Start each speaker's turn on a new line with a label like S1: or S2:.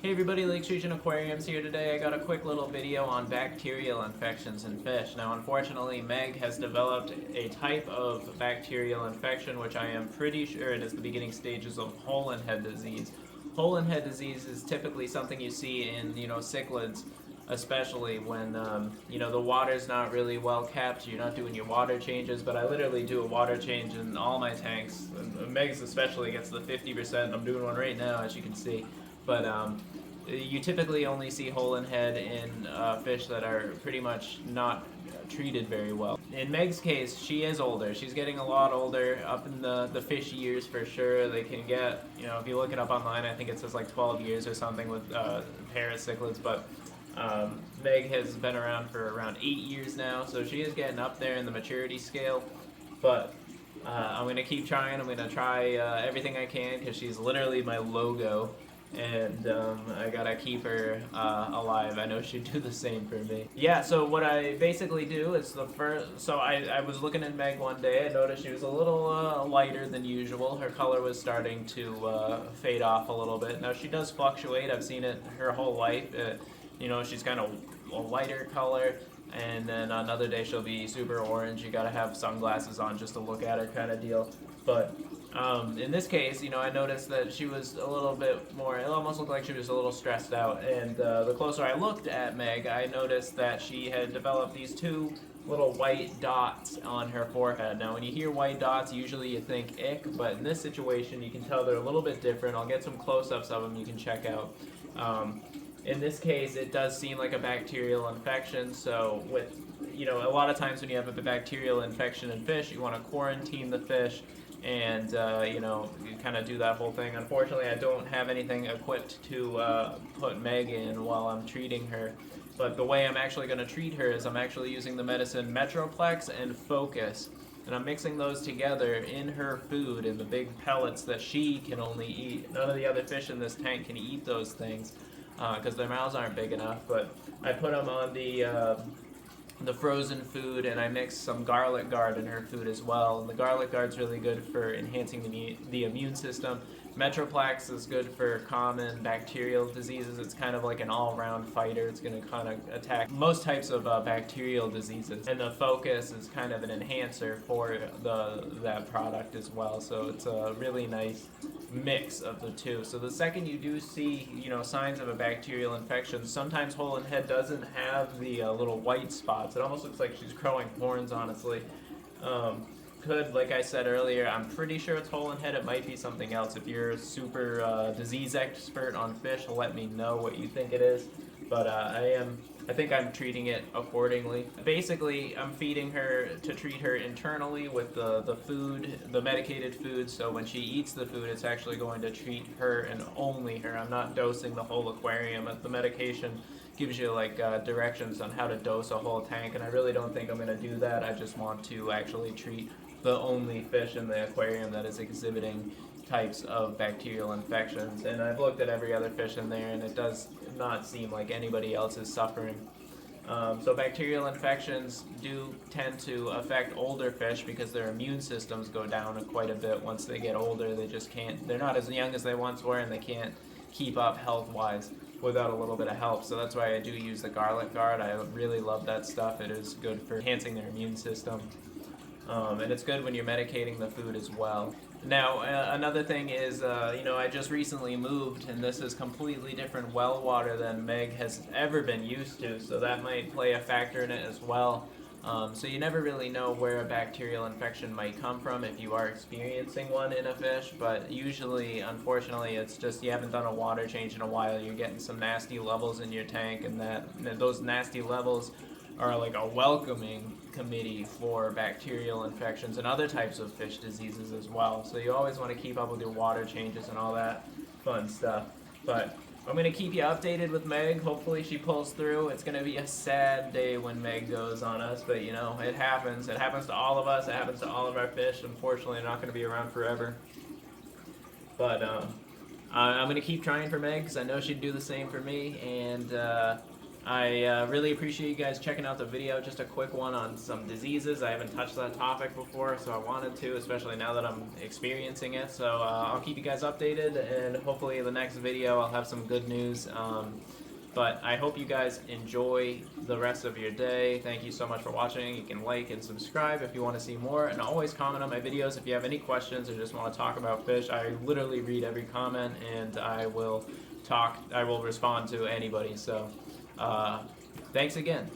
S1: Hey everybody, Lake Region Aquariums here today. I got a quick little video on bacterial infections in fish. Now unfortunately Meg has developed a type of bacterial infection which I am pretty sure it is the beginning stages of hole and head disease. Hole and head disease is typically something you see in, cichlids, especially when, the water's not really well kept, you're not doing your water changes, but I literally do a water change in all my tanks. And Meg's especially gets the 50%. I'm doing one right now, as you can see. But you typically only see hole and head in fish that are pretty much not treated very well. In Meg's case, she is older. She's getting a lot older, up in the fish years for sure. They can get, if you look it up online, I think it says like 12 years or something with parasichlids, but Meg has been around for around 8 years now, so she is getting up there in the maturity scale. But I'm going to keep trying. I'm going to try everything I can because she's literally my logo. And I gotta keep her alive. I know she'd do the same for me. Yeah, so what I basically do is I was looking at Meg one day. I noticed she was a little lighter than usual. Her color was starting to fade off a little bit. Now she does fluctuate. I've seen it her whole life. She's kind of a lighter color, and then another day she'll be super orange. You gotta have sunglasses on just to look at her, kind of deal. But in this case, I noticed that she was a little bit more, it almost looked like she was a little stressed out. And the closer I looked at Meg, I noticed that she had developed these two little white dots on her forehead. Now, when you hear white dots, usually you think ick, but in this situation, you can tell they're a little bit different. I'll get some close-ups of them you can check out. In this case, it does seem like a bacterial infection, so with, a lot of times when you have a bacterial infection in fish, you want to quarantine the fish and, you kind of do that whole thing. Unfortunately, I don't have anything equipped to put Meg in while I'm treating her, but the way I'm actually going to treat her is I'm actually using the medicine Metroplex and Focus, and I'm mixing those together in her food in the big pellets that she can only eat. None of the other fish in this tank can eat those things because their mouths aren't big enough, but I put them on the frozen food, and I mix some garlic guard in her food as well. And the garlic guard's really good for enhancing the immune system. Metroplex is good for common bacterial diseases. It's kind of like an all-round fighter. It's going to kind of attack most types of bacterial diseases. And the Focus is kind of an enhancer for that product as well. So it's a really nice mix of the two. So the second you do see, signs of a bacterial infection, sometimes hole and head doesn't have the little white spots. It almost looks like she's growing horns, honestly. Like I said earlier, I'm pretty sure it's hole and head. It might be something else. If you're a super disease expert on fish, let me know what you think it is. But I think I'm treating it accordingly. Basically, I'm feeding her to treat her internally with the food, the medicated food, so when she eats the food, it's actually going to treat her and only her. I'm not dosing the whole aquarium. The medication gives you directions on how to dose a whole tank, and I really don't think I'm going to do that. I just want to actually treat the only fish in the aquarium that is exhibiting types of bacterial infections. And I've looked at every other fish in there, and it does not seem like anybody else is suffering. So bacterial infections do tend to affect older fish because their immune systems go down quite a bit once they get older. They're not as young as they once were, and they can't keep up health-wise without a little bit of help. So that's why I do use the garlic guard. I really love that stuff. It is good for enhancing their immune system. And it's good when you're medicating the food as well. Now, another thing is, I just recently moved, and this is completely different well water than Meg has ever been used to, so that might play a factor in it as well. So you never really know where a bacterial infection might come from if you are experiencing one in a fish, but usually, unfortunately, it's just you haven't done a water change in a while. You're getting some nasty levels in your tank, and those nasty levels are like a welcoming committee for bacterial infections and other types of fish diseases as well. So you always want to keep up with your water changes and all that fun stuff. But I'm going to keep you updated with Meg. Hopefully she pulls through. It's going to be a sad day when Meg goes on us, but it happens. It happens to all of us. It happens to all of our fish. Unfortunately, they're not going to be around forever. But I'm going to keep trying for Meg because I know she'd do the same for me. And I really appreciate you guys checking out the video. Just a quick one on some diseases. I haven't touched that topic before, so I wanted to, especially now that I'm experiencing it. So I'll keep you guys updated, and hopefully in the next video I'll have some good news. But I hope you guys enjoy the rest of your day. Thank you so much for watching. You can like and subscribe if you want to see more, and always comment on my videos if you have any questions or just want to talk about fish. I literally read every comment, and I will respond to anybody. So thanks again.